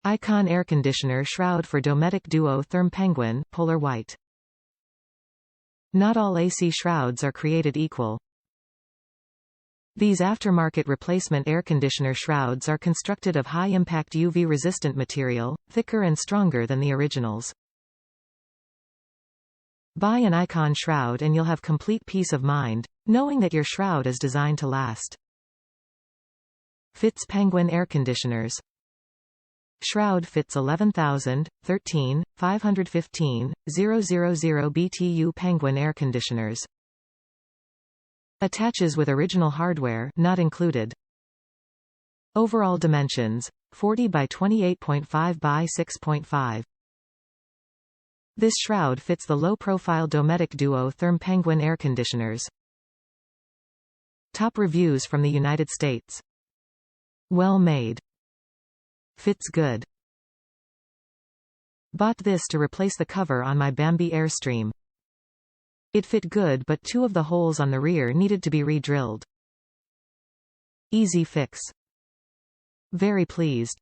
Icon air conditioner shroud for Dometic Duo-Therm Penguin, polar white. Not all AC shrouds are created equal. These aftermarket replacement air conditioner shrouds are constructed of high-impact UV-resistant material, thicker and stronger than the originals. Buy an Icon shroud and you'll have complete peace of mind, knowing that your shroud is designed to last. Fits Penguin Air Conditioners. Shroud fits 11,013, 515, 000 BTU Penguin Air Conditioners. Attaches with original hardware not included. Overall dimensions, 40 by 28.5 by 6.5. This shroud fits the low-profile Dometic Duo-Therm Penguin air conditioners. Top reviews from the United States. Well made. Fits good. Bought this to replace the cover on my Bambi Air Stream. It fit good, but two of the holes on the rear needed to be re-drilled. Easy fix. Very pleased.